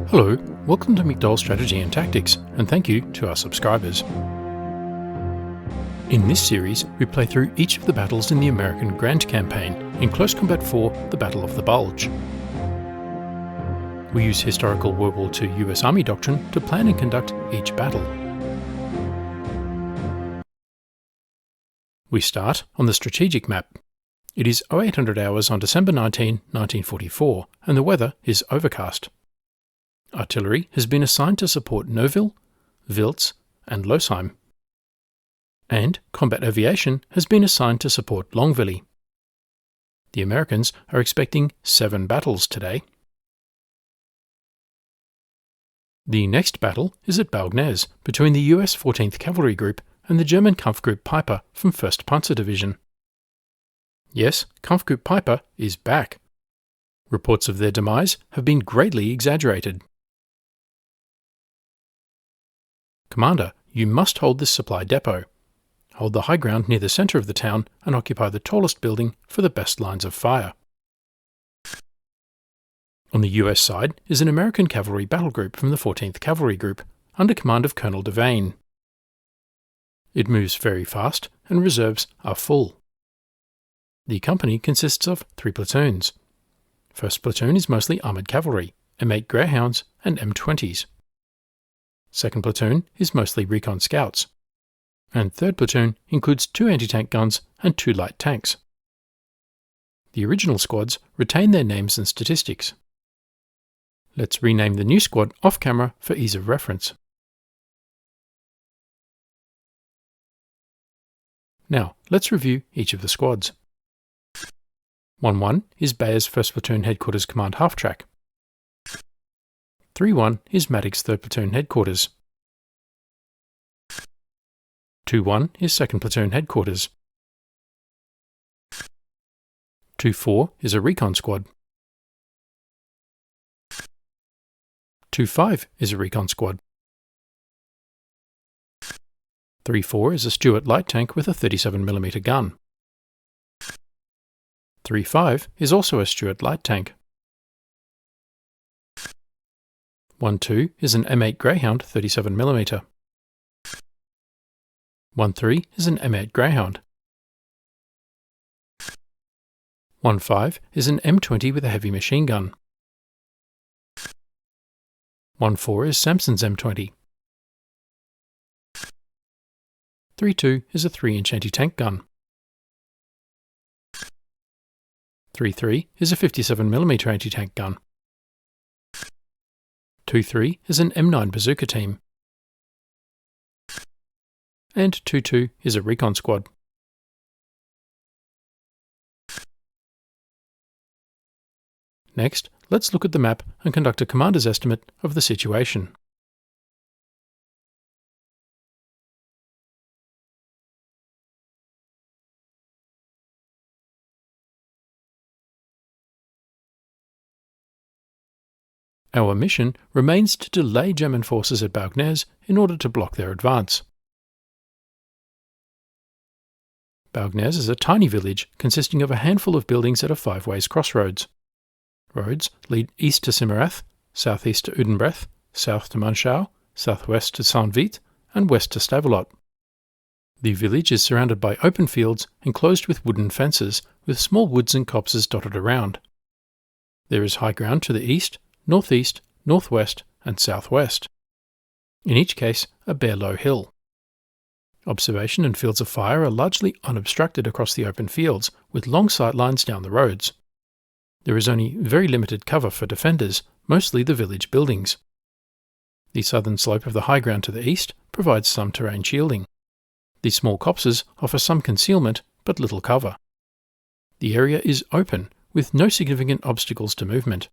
Hello, welcome to McDowell Strategy and Tactics, and thank you to our subscribers. In this series, we play through each of the battles in the American Grand Campaign in Close Combat 4, the Battle of the Bulge. We use historical World War II US Army doctrine to plan and conduct each battle. We start on the strategic map. It is 0800 hours on December 19, 1944, and the weather is overcast. Artillery has been assigned to support Neuville, Wiltz, and Losheim. And combat aviation has been assigned to support Longville. The Americans are expecting 7 battles today. The next battle is at Baugnez between the US 14th Cavalry Group and the German Kampfgruppe Peiper from 1st Panzer Division. Yes, Kampfgruppe Peiper is back. Reports of their demise have been greatly exaggerated. Commander, you must hold this supply depot. Hold the high ground near the centre of the town and occupy the tallest building for the best lines of fire. On the US side is an American cavalry battle group from the 14th Cavalry Group, under command of Colonel Devane. It moves very fast and reserves are full. The company consists of 3 platoons. First platoon is mostly armoured cavalry, M8 Greyhounds and M20s. Second platoon is mostly recon scouts. And third platoon includes 2 anti-tank guns and 2 light tanks. The original squads retain their names and statistics. Let's rename the new squad off-camera for ease of reference. Now, let's review each of the squads. 1-1 is Bayer's 1st Platoon Headquarters Command Half-Track. 3-1 is Maddox's 3rd Platoon Headquarters. 2-1 is 2nd Platoon Headquarters. 2-4 is a recon squad. 2-5 is a recon squad. 3-4 is a Stuart light tank with a 37mm gun. 3-5 is also a Stuart light tank. 1-2 is an M8 Greyhound 37mm. 1-3 is an M8 Greyhound. 1-5 is an M20 with a heavy machine gun. 1-4 is Samson's M20. 3-2 is a 3-inch anti-tank gun. 3-3 is a 57mm anti-tank gun. 2-3 is an M9 bazooka team. And 2-2 is a recon squad. Next, let's look at the map and conduct a commander's estimate of the situation. Our mission remains to delay German forces at Baugnez in order to block their advance. Baugnez is a tiny village consisting of a handful of buildings at a 5-ways crossroads. Roads lead east to Simmerath, southeast to Udenbrecht, south to Manschau, southwest to Saint-Vith, and west to Stavelot. The village is surrounded by open fields enclosed with wooden fences, with small woods and copses dotted around. There is high ground to the east, northeast, northwest, and southwest. In each case, a bare low hill. Observation and fields of fire are largely unobstructed across the open fields, with long sight lines down the roads. There is only very limited cover for defenders, mostly the village buildings. The southern slope of the high ground to the east provides some terrain shielding. The small copses offer some concealment, but little cover. The area is open, with no significant obstacles to movement.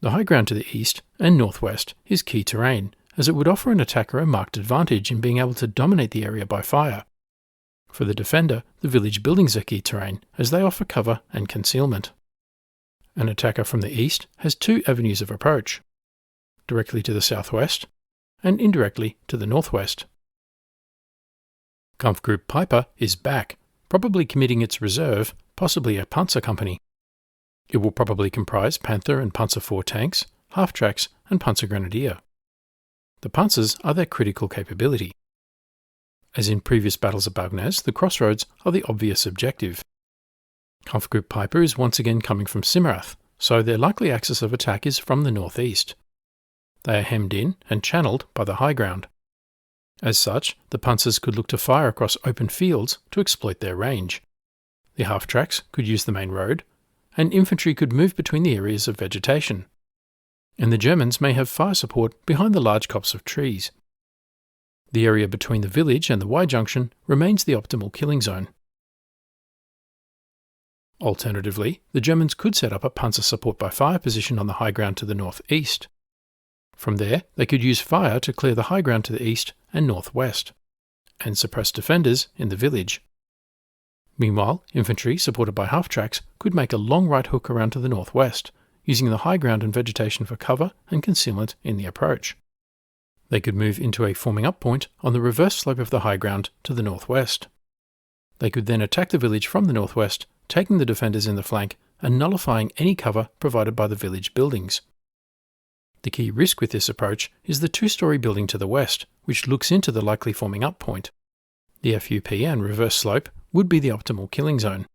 The high ground to the east and northwest is key terrain, as it would offer an attacker a marked advantage in being able to dominate the area by fire. For the defender, the village buildings are key terrain, as they offer cover and concealment. An attacker from the east has 2 avenues of approach, directly to the southwest and indirectly to the northwest. Kampfgruppe Peiper is back, probably committing its reserve, possibly a Panzer company. It will probably comprise Panther and Panzer IV tanks, half-tracks and Panzer Grenadier. The Panzers are their critical capability. As in previous battles of Baugnez, the crossroads are the obvious objective. Kampfgruppe Peiper is once again coming from Simmerath, so their likely axis of attack is from the northeast. They are hemmed in and channelled by the high ground. As such, the Panzers could look to fire across open fields to exploit their range. The half-tracks could use the main road, and infantry could move between the areas of vegetation. And the Germans may have fire support behind the large copse of trees. The area between the village and the Y-junction remains the optimal killing zone. Alternatively, the Germans could set up a Panzer support by fire position on the high ground to the northeast. From there, they could use fire to clear the high ground to the east and northwest, and suppress defenders in the village. Meanwhile, infantry, supported by half-tracks, could make a long right hook around to the northwest, using the high ground and vegetation for cover and concealment in the approach. They could move into a forming up point on the reverse slope of the high ground to the northwest. They could then attack the village from the northwest, taking the defenders in the flank and nullifying any cover provided by the village buildings. The key risk with this approach is the two-storey building to the west, which looks into the likely forming up point. The FUP and reverse slope would be the optimal killing zone.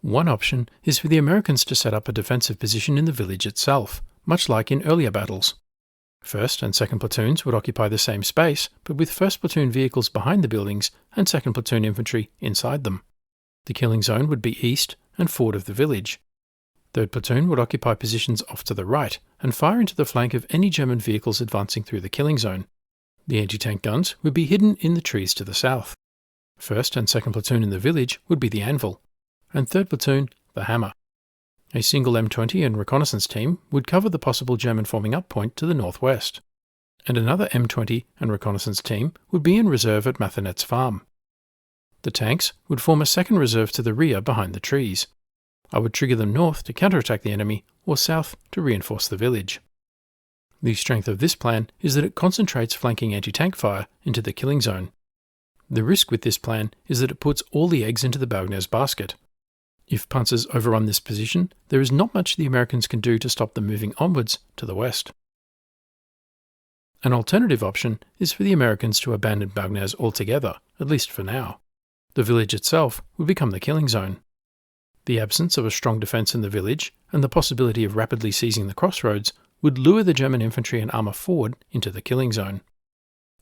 One option is for the Americans to set up a defensive position in the village itself, much like in earlier battles. 1st and 2nd platoons would occupy the same space, but with 1st platoon vehicles behind the buildings and 2nd platoon infantry inside them. The killing zone would be east and forward of the village. 3rd platoon would occupy positions off to the right and fire into the flank of any German vehicles advancing through the killing zone. The anti-tank guns would be hidden in the trees to the south. 1st and 2nd platoon in the village would be the anvil, and 3rd platoon the hammer. A single M20 and reconnaissance team would cover the possible German forming up point to the northwest, and another M20 and reconnaissance team would be in reserve at Mathenet's farm. The tanks would form a second reserve to the rear behind the trees. I would trigger them north to counterattack the enemy or south to reinforce the village. The strength of this plan is that it concentrates flanking anti-tank fire into the killing zone. The risk with this plan is that it puts all the eggs into the Baugnez basket. If Panzers overrun this position, there is not much the Americans can do to stop them moving onwards to the west. An alternative option is for the Americans to abandon Baugnez altogether, at least for now. The village itself would become the killing zone. The absence of a strong defence in the village and the possibility of rapidly seizing the crossroads would lure the German infantry and armour forward into the killing zone.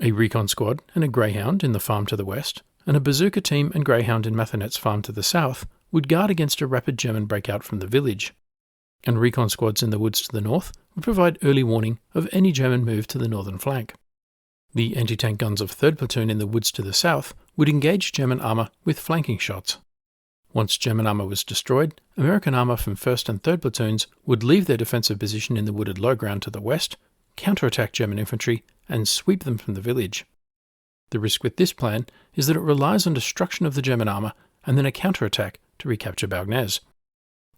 A recon squad and a Greyhound in the farm to the west, and a bazooka team and Greyhound in Mathenet's farm to the south would guard against a rapid German breakout from the village, and recon squads in the woods to the north would provide early warning of any German move to the northern flank. The anti-tank guns of 3rd platoon in the woods to the south would engage German armour with flanking shots. Once German armour was destroyed, American armour from 1st and 3rd platoons would leave their defensive position in the wooded low ground to the west, counterattack German infantry, and sweep them from the village. The risk with this plan is that it relies on destruction of the German armour and then a counterattack to recapture Baugnez.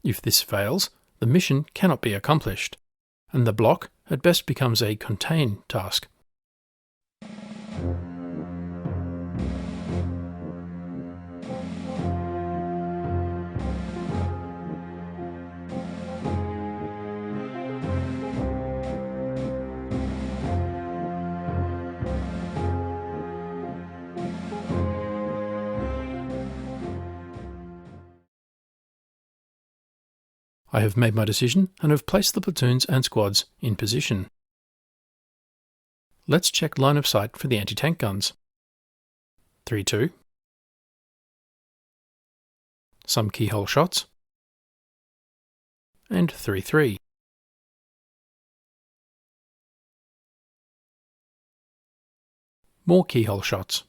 If this fails, the mission cannot be accomplished, and the block at best becomes a contain task. I have made my decision and have placed the platoons and squads in position. Let's check line of sight for the anti-tank guns. 3-2. Some keyhole shots. And 3-3. More keyhole shots.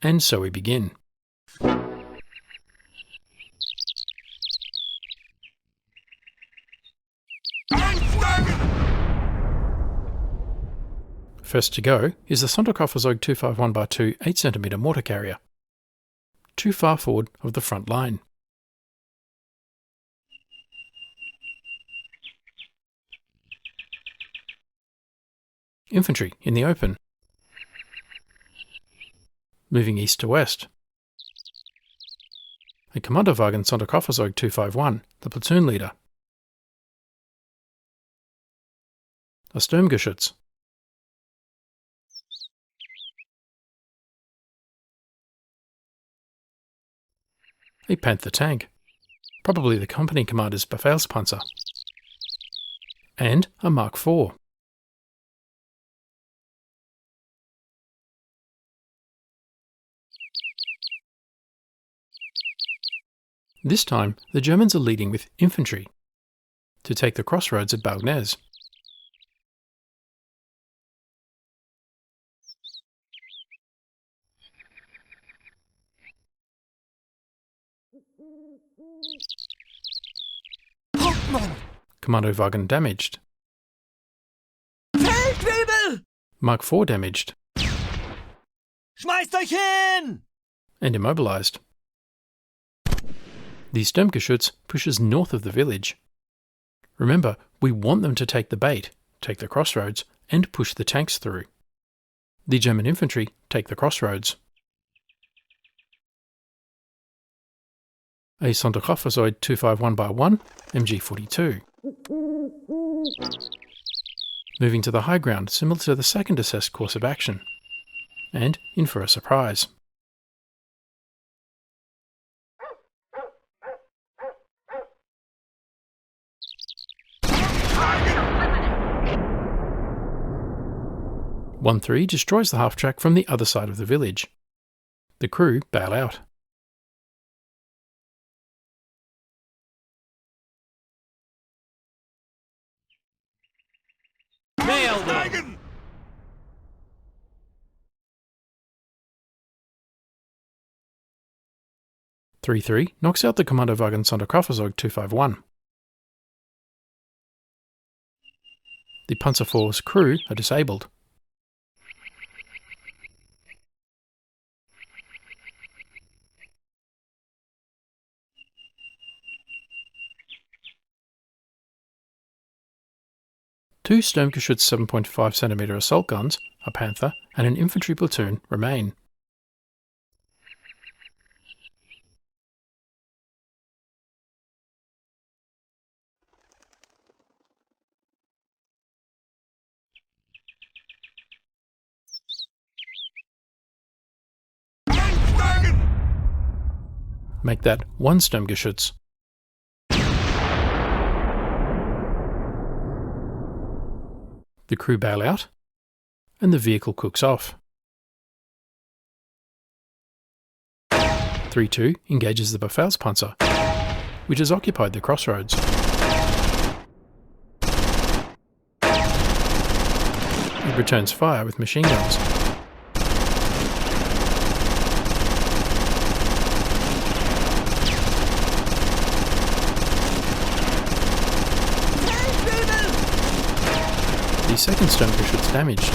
And so we begin. First to go is the Sonderkofferzug 251x2 8cm mortar carrier, too far forward of the front line. Infantry in the open, moving east to west. A Kommandowagen Sonderkofferzug 251, the platoon leader. A Sturmgeschütz. A Panther tank, probably the company commander's Befehlspanzer. And a Mark IV. This time, the Germans are leading with infantry to take the crossroads at Baugnez. Kommandowagen damaged. Feldwebel! Mark IV damaged. Schmeißt euch hin! And immobilized. The Sturmgeschütz pushes north of the village. Remember, we want them to take the bait, take the crossroads, and push the tanks through. The German infantry take the crossroads. A Sonderkofferzug 251x1 MG42. Moving to the high ground similar to the second assessed course of action, and in for a surprise. '13 destroys the half-track from the other side of the village. The crew bail out. Nailed him! '33 knocks out the Kommandowagen Sonderkofferzug 251. The Panzer IV's crew are disabled. Two Sturmgeschütz 7.5cm assault guns, a Panther, and an infantry platoon remain. Make that one Sturmgeschütz. The crew bail out, and the vehicle cooks off. 3-2 engages the Befehlspanzer, which has occupied the crossroads. It returns fire with machine guns. The second Sturmgeschütz damaged.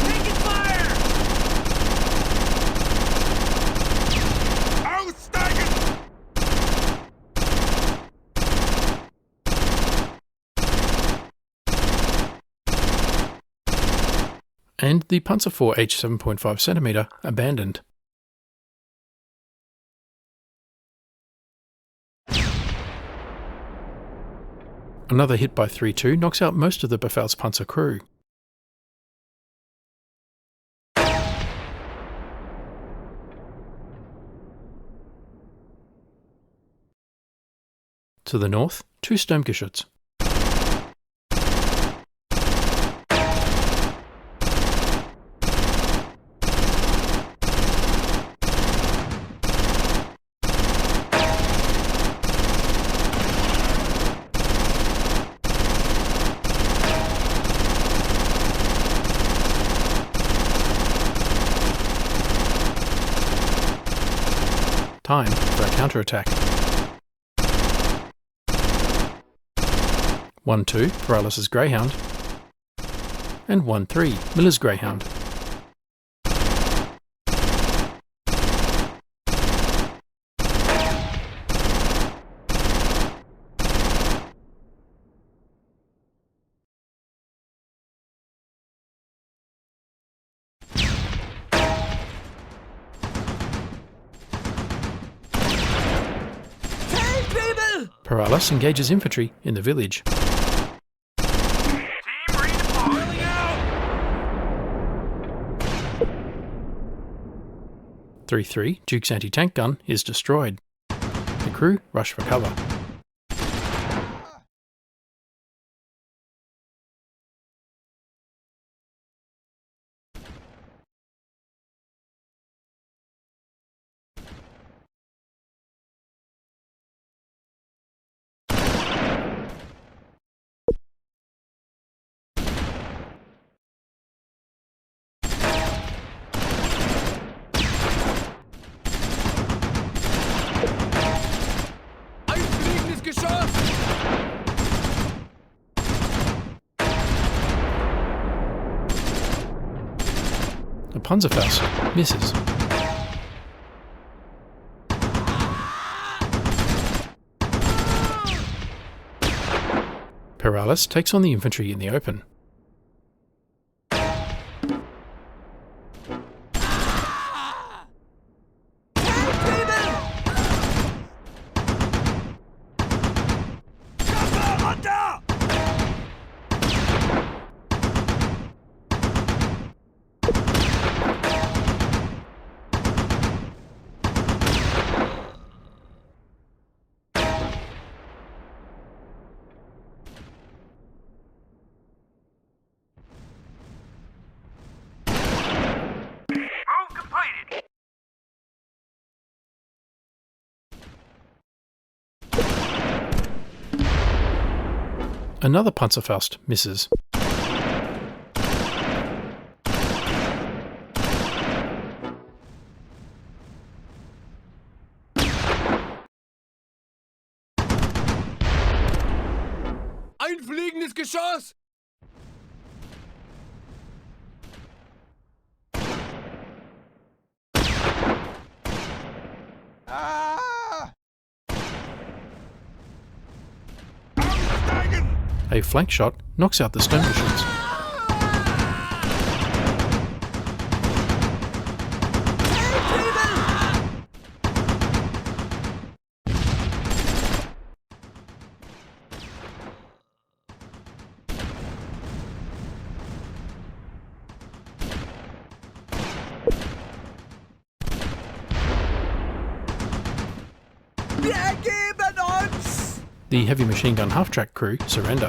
Taking fire! Aussteigen! And the Panzer IV H 7.5cm abandoned. Another hit by 3-2 knocks out most of the Befehlspanzer crew. To the north, two Sturmgeschütz. Time for a counterattack. 1-2 Peralez's Greyhound, and 1-3 Miller's Greyhound. Peralez engages infantry in the village. Team redeploying out! 3-3 Duke's anti-tank gun is destroyed. The crew rush for cover. A Panzerfaust misses. Peralez takes on the infantry in the open. Another Panzerfaust misses. Ein fliegendes Geschoss! A flank shot knocks out the skirmishers. The heavy machine gun half-track crew surrender.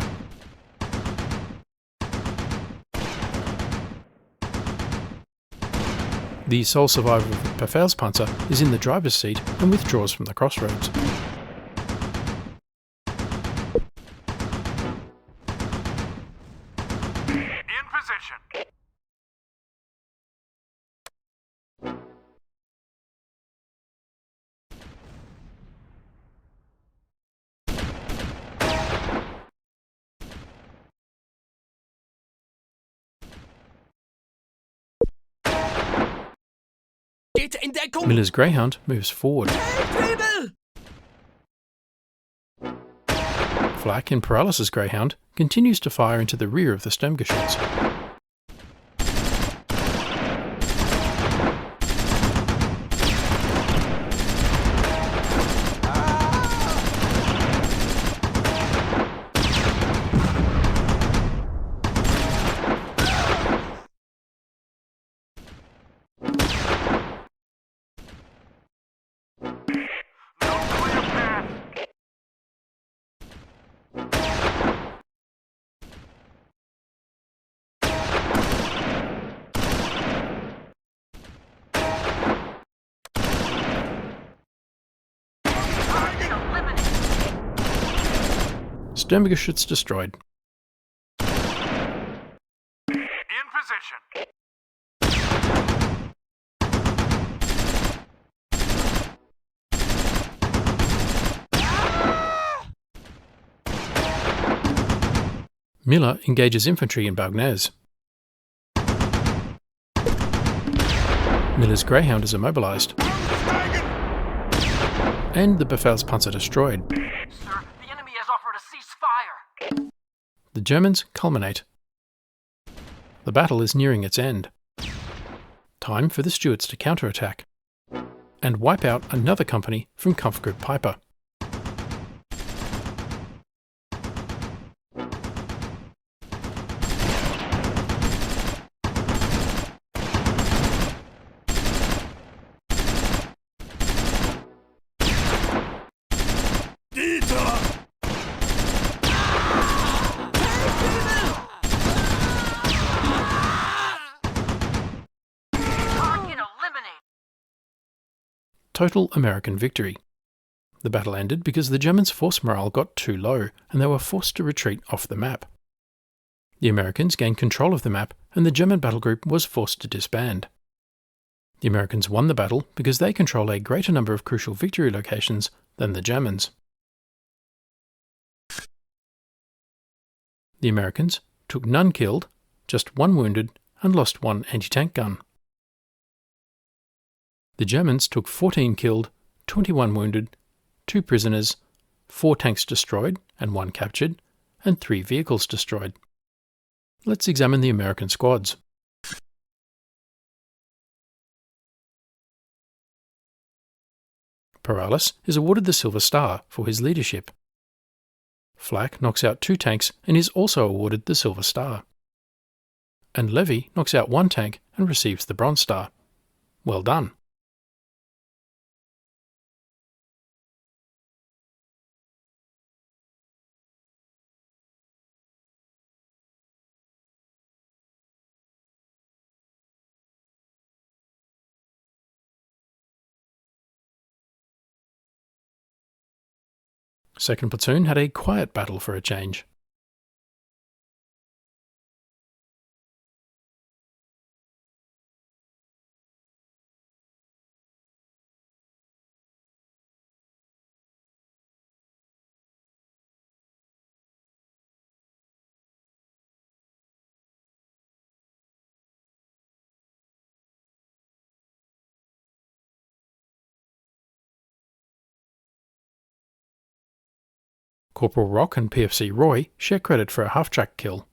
The sole survivor of Peiper's Panzer is in the driver's seat and withdraws from the crossroads. In position. Miller's Greyhound moves forward. Flak in Peralez's Greyhound continues to fire into the rear of the Sturmgeschütz. Sturmgeschütz destroyed. In position. Miller engages infantry in Baugnez. Miller's Greyhound is immobilized. And the Befehlspanzer destroyed. Sir, the enemy has offered a ceasefire. The Germans culminate. The battle is nearing its end. Time for the Stuarts to counterattack and wipe out another company from Kampfgruppe Peiper. Total American victory. The battle ended because the Germans' force morale got too low and they were forced to retreat off the map. The Americans gained control of the map and the German battle group was forced to disband. The Americans won the battle because they control a greater number of crucial victory locations than the Germans. The Americans took none killed, just 1 wounded, and lost 1 anti-tank gun. The Germans took 14 killed, 21 wounded, 2 prisoners, 4 tanks destroyed and 1 captured, and 3 vehicles destroyed. Let's examine the American squads. Perales is awarded the Silver Star for his leadership. Flak knocks out 2 tanks and is also awarded the Silver Star. And Levy knocks out 1 tank and receives the Bronze Star. Well done. Second Platoon had a quiet battle for a change. Corporal Rock and PFC Roy share credit for a half-track kill.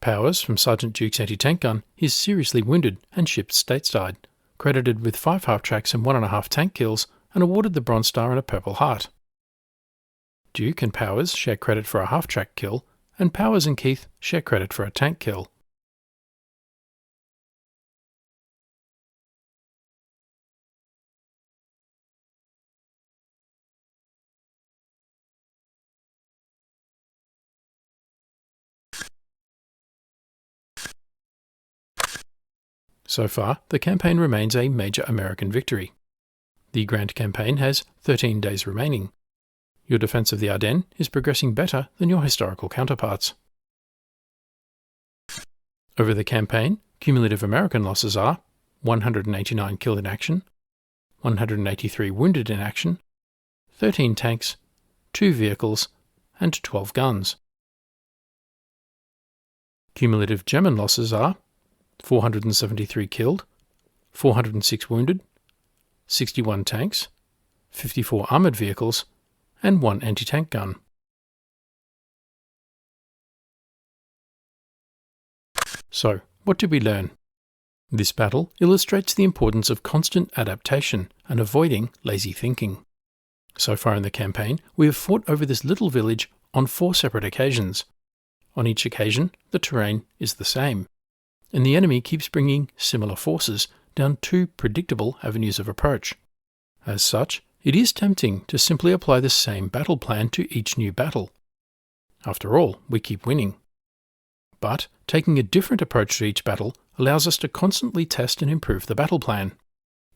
Powers from Sergeant Duke's anti-tank gun is seriously wounded and shipped stateside, credited with 5 half-tracks and 1.5 tank kills, and awarded the Bronze Star and a Purple Heart. Duke and Powers share credit for a half-track kill, and Powers and Keith share credit for a tank kill. So far, the campaign remains a major American victory. The Grand Campaign has 13 days remaining. Your defence of the Ardennes is progressing better than your historical counterparts. Over the campaign, cumulative American losses are 189 killed in action, 183 wounded in action, 13 tanks, 2 vehicles, and 12 guns. Cumulative German losses are 473 killed, 406 wounded, 61 tanks, 54 armoured vehicles, and 1 anti-tank gun. So, what did we learn? This battle illustrates the importance of constant adaptation and avoiding lazy thinking. So far in the campaign, we have fought over this little village on 4 separate occasions. On each occasion, the terrain is the same, and the enemy keeps bringing similar forces down 2 predictable avenues of approach. As such, it is tempting to simply apply the same battle plan to each new battle. After all, we keep winning. But taking a different approach to each battle allows us to constantly test and improve the battle plan.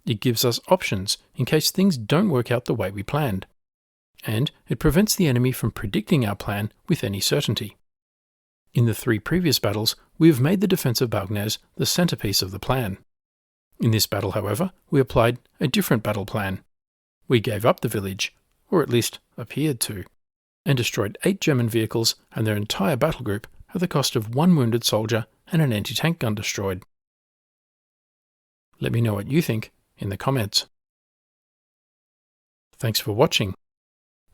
It gives us options in case things don't work out the way we planned. And it prevents the enemy from predicting our plan with any certainty. In the 3 previous battles, we have made the defence of Baugnez the centrepiece of the plan. In this battle, however, we applied a different battle plan. We gave up the village, or at least appeared to, and destroyed 8 German vehicles and their entire battle group at the cost of 1 wounded soldier and an anti-tank gun destroyed. Let me know what you think in the comments. Thanks for watching.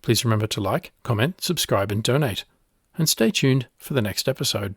Please remember to like, comment, subscribe and donate, and stay tuned for the next episode.